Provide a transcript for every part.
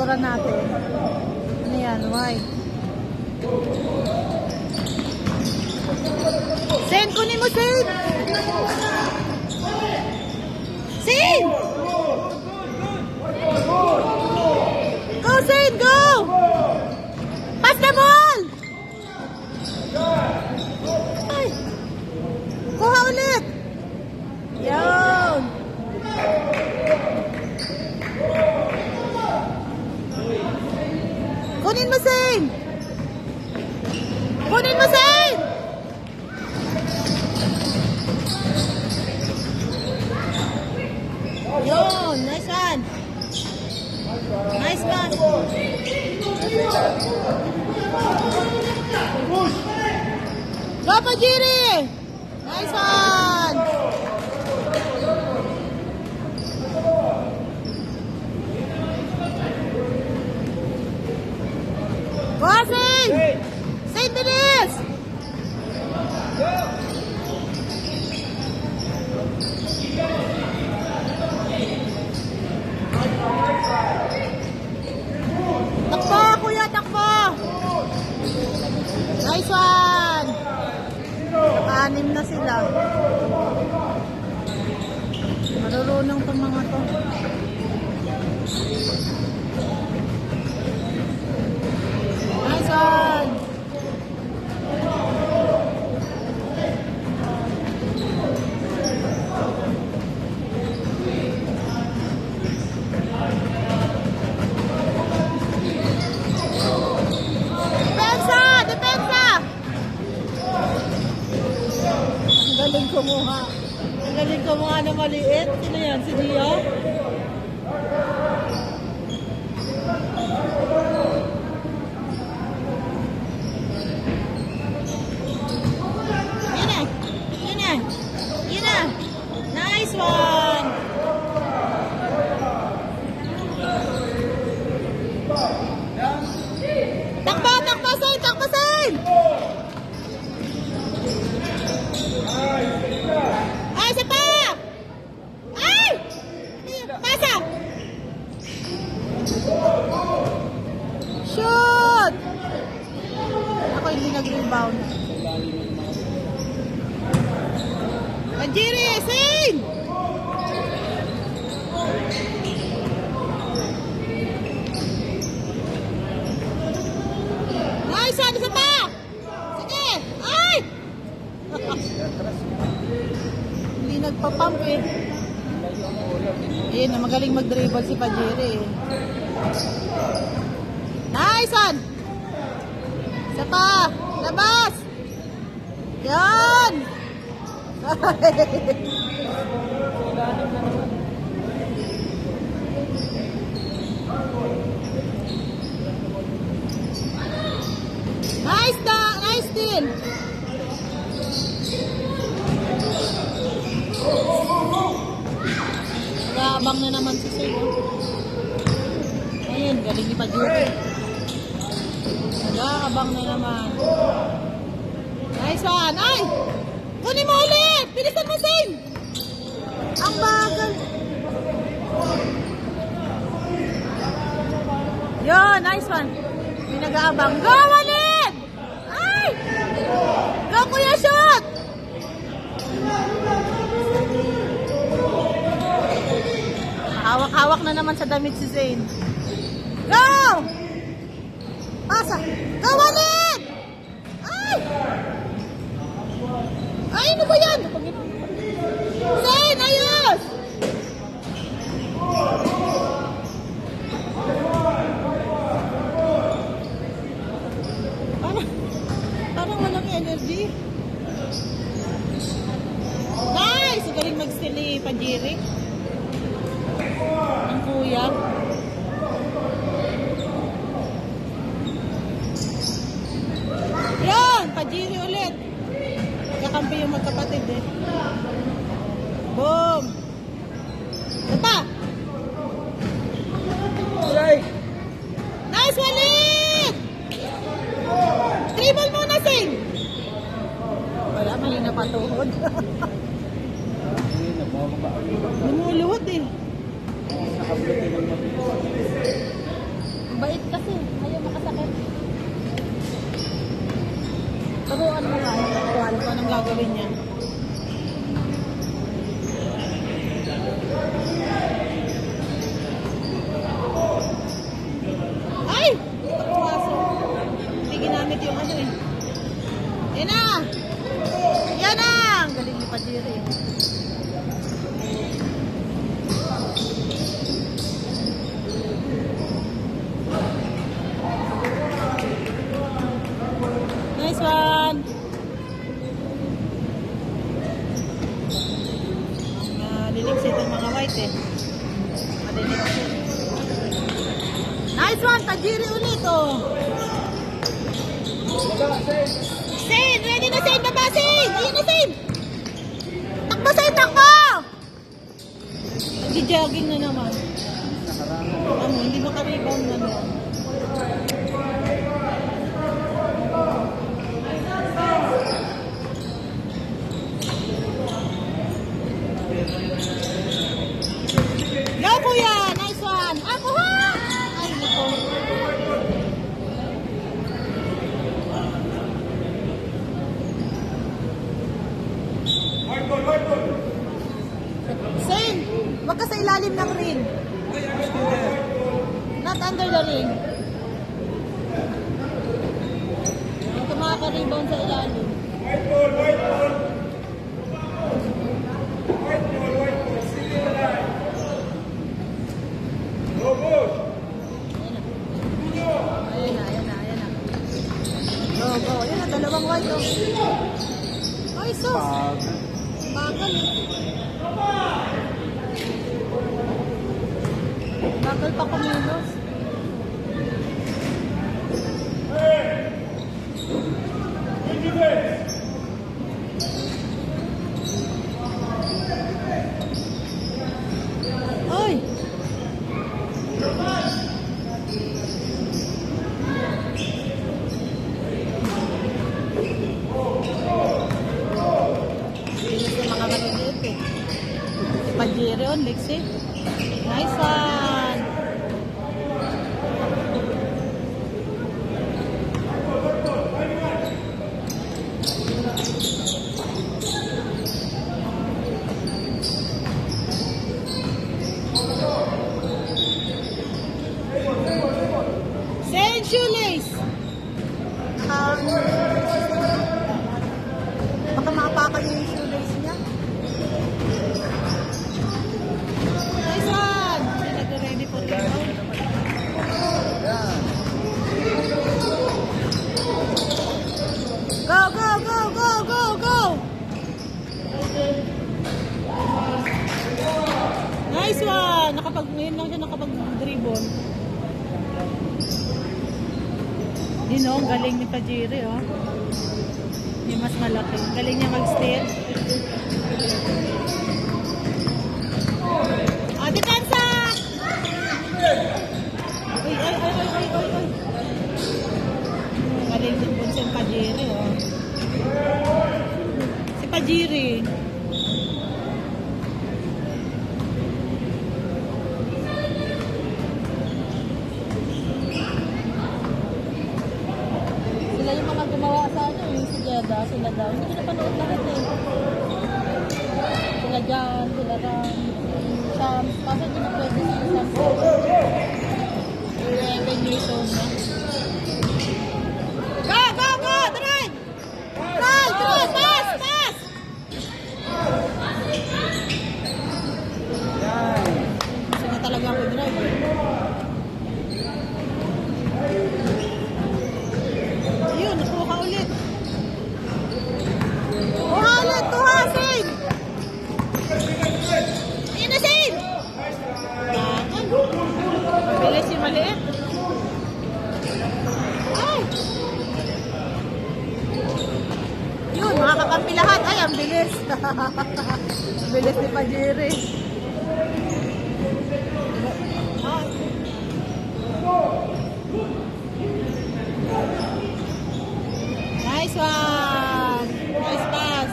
motoran natin. Ano yan? Why? Sen, kunin mo, Sen! Sen! Go, Sen! Go! Pass the ball! Ay! Kuha ulit! Yan! Kunin mo, Sen! Kunin mo, Sen! Yun! Nice one! Nice one! Go, Pajiri! Nice one! Go, Sen! Sen, bilis! Takbo, kuya, takbo! Nice one! Naka-anim na sila. Marurunong itong mga to. Nice one! Depensa! Depensa! Ang galing kumuha. Ang galing kumuha na maliit. Sino yan? Si Dio? Yun na! Yun na! Yun na! Nice one! Takbo! Takbo, Sen! Takbo, Sen! Ay, isa pa! Ay! Pasa! Shoot! Ako hindi nag-rebound. Pajiri! Sen! Nice one! Isa pa! Sige! Ay! Hindi nagpapump eh. Ayun, magaling mag-dribble si Pajiri eh. Nice one! Isa pa! Labas! Yan! Nice da! Nice din! Nag-aabang na naman si Seo. Ayun, galing ni Pajiri. Nag-aabang na naman. Nice one! Ay! Kunin mo ulit! Bilisan mo, Sen! Ang bagal! Yun! Nice one! May nag-aabang. Go ulit! Ay! Go, kuya, shoot! Hawak-hawak na naman sa damit si Zane. Go! Pasa! Go ulit! Ay! Ay, ano ba yan? Zane, ayos! Parang walang energy. Nice! Galing mag-steal ni Pajiri. Ang kuya. Yan! Pajiri ulit. Kakampi yung magkapatid eh. Boom! Ito! Nice, Walid! Dribble muna, Sing! Wala, mali na patuhod. Lumuluhod eh. gagawin niya. Ay! Pumasok. Hindi ginamit yung ano eh. Yan na! Yan na! Ang galing ni Pajiri. Nice one! Liliksik yung mga white eh. Maliliksik. Nice one! Pajiri ulit oh! Sain! Ready na Sain! Baba Sain! Ayun na Sain! Takbo Sain! Takbo! Nag-jogging na naman. Ano, hindi makarebound na naman. Go kuya! Nice one! Ako ha! Ay, nako. Sain, wag ka sa ilalim ng ring. Not under the ring. Huwag ka makaka-rebound sa ilalim. White ball, white ball. White ball, white ball. See you alive. Go, go. Ayan na, ayan na, ayan na. Go, go. Ayan na, dalawang white oh. Ay, sus. Bagal eh. Bagal pa kumilos. Ay! Pinis yung mga maliliit eh. Si Pajiri on, Lexi. Nice one! Sain shoelace! Baka maapakan niya yung shoelace niya. Nice one! Hindi nag-ready for rebound. Go, go, go, go, go, go! Nice one! Ngayon lang siya nakapag-dribble. Yun o, ang galing ni Pajiri o. Yung mas malaki. Galing niya mag-steal. Depensa! Uy, ay, ay, ay, ay, ay, ay. Galing din po si Pajiri o. Si Pajiri. Sila yung mga gumawa sa ano, yung si Jeddah, sila daw. Hindi ko napanood lahat eh. Sila Jan, sila Ram, Shams. Kasi hindi na pwede sa Shams. 11 years old na. Go, go, go! Drive! Drive! Drive! Pass! Pass! Gusto na talaga ako drive eh. Ayun, nakuha ulit. Kuha ulit, kuha, Sain! Ayun na, Sain! Bilis yung maliit. Ay! Yun, makakampi lahat. Ay, ang bilis. Ang bilis ni Pajiri. Nice one! Nice pass!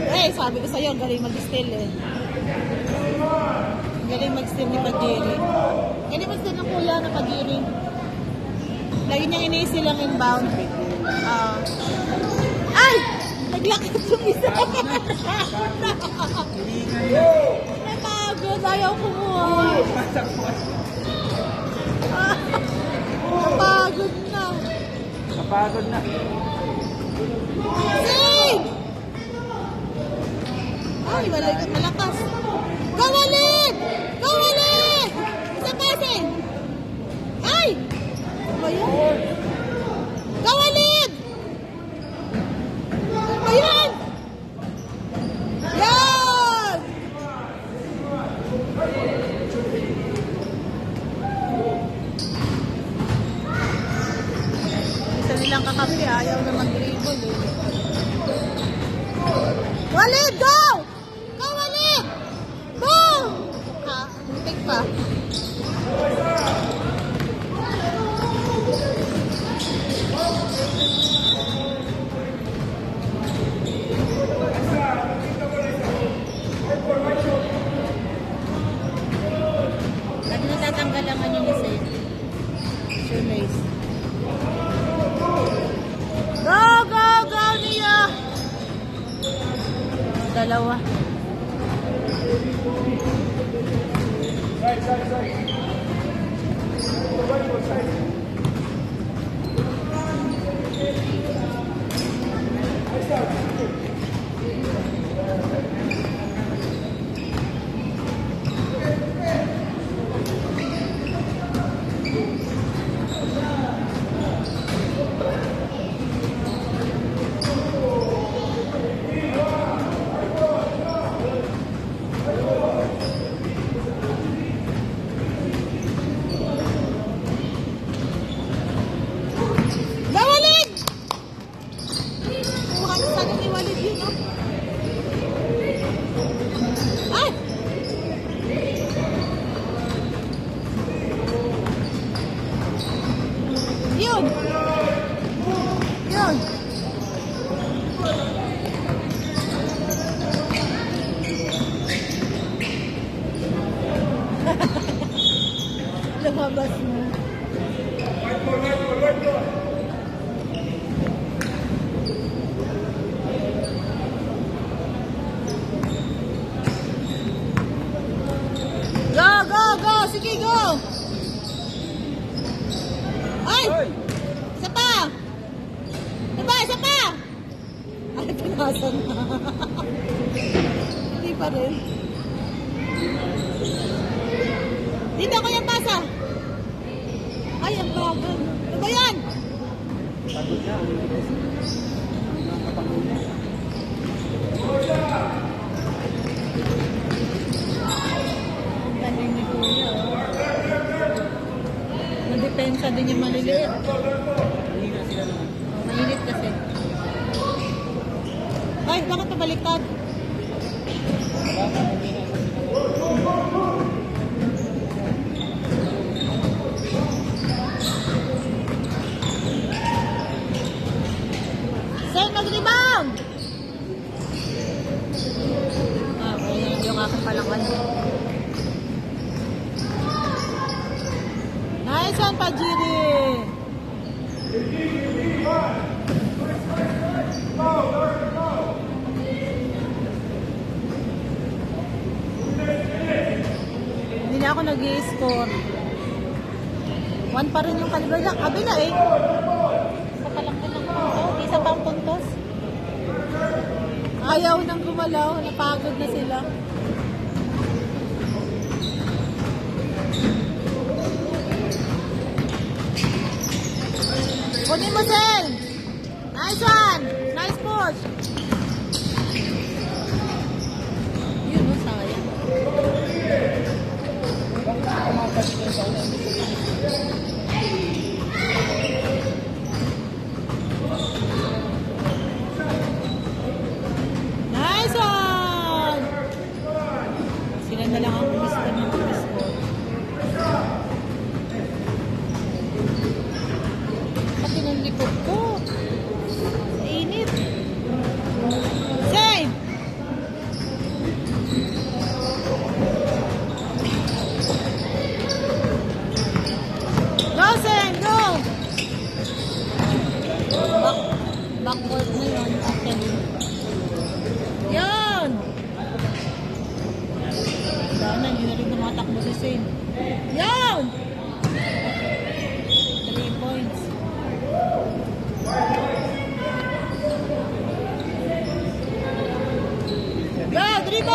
Eh, sabi ko sa'yo, galing mag-steal eh. Galing mag-steal ni Pajiri. Galing mag-steal ng kuya na Pajiri. Lagi niyang iniisi lang inbound. Ay! Naglakad yung isa. Napagod. Ayaw kumuha. Napagod na. Kapagod na. Sing! Ay, malakas. Go ulit! Go ulit! Isa pa, Sing! Ay! Ano ba yan? Go ulit! Ano ba yan? Yan! Isa nilang kakapi, ayaw na mag-dribble eh. Walid, go! Go, Walid! Go! Muntik pa. Lagi natatanggal ang ano niya sa'yo. Shoelace. Go, go, go, Nia! Dalawa. Yun! Yun! Lumabas mo. Go, go, go! Sige, go! Ay! Isa pa! Diba? Isa pa! Ay, pinasan na. Hindi pa rin. Dito ko yung pasa. Ay, ang bagal. Ano ba yan? Pagod niya. Kapagod niya. Ang galing ni Kuya. Nadepensa din yung maliliit. Mainit kasi. Ay, bakit pabaliktad? Sen, mag-rebound! Ayan yung aking palangkan. Nice one, Pajiri! Hindi na ako nag-i-score. 1 pa rin yung kalibra. Kabila eh. Isa pa lang lang po. Isa pang puntos. Ayaw nang gumalaw. Napagod na sila. Kunin mo, Sel! Nice one! Nice push! Yun, no? Sayang. Nice one! Sila na lang ang umispan ng score. Pati ng likod ko. Sa init.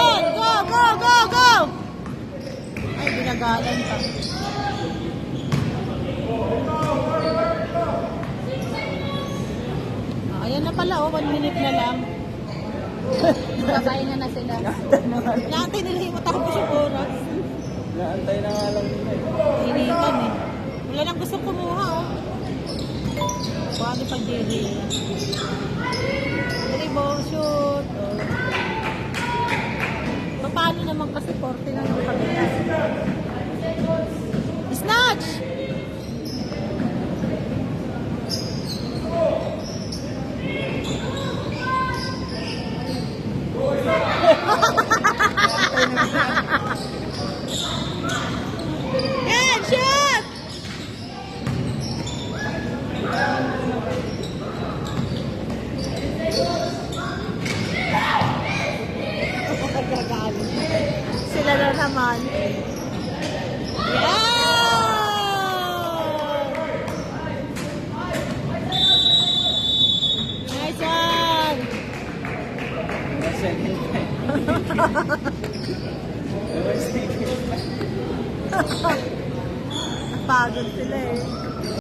Action! Go, go, go, go! Ay, binagalan pa. Ayan na pala, oh. 1 minute na lang. Babae na sila. Natin nila yung matapos yung oras. Naantay na nga lang nila eh. Hinikan eh. Wala nang gusto kumuha, oh. Paano pag-dili? Dribble, shoot. Oh. Paano naman kasi 40 na yung kabila? Snatch! Yan, shoot! Sila na naman. Yan! Nice one! Second time. Pagod sila eh.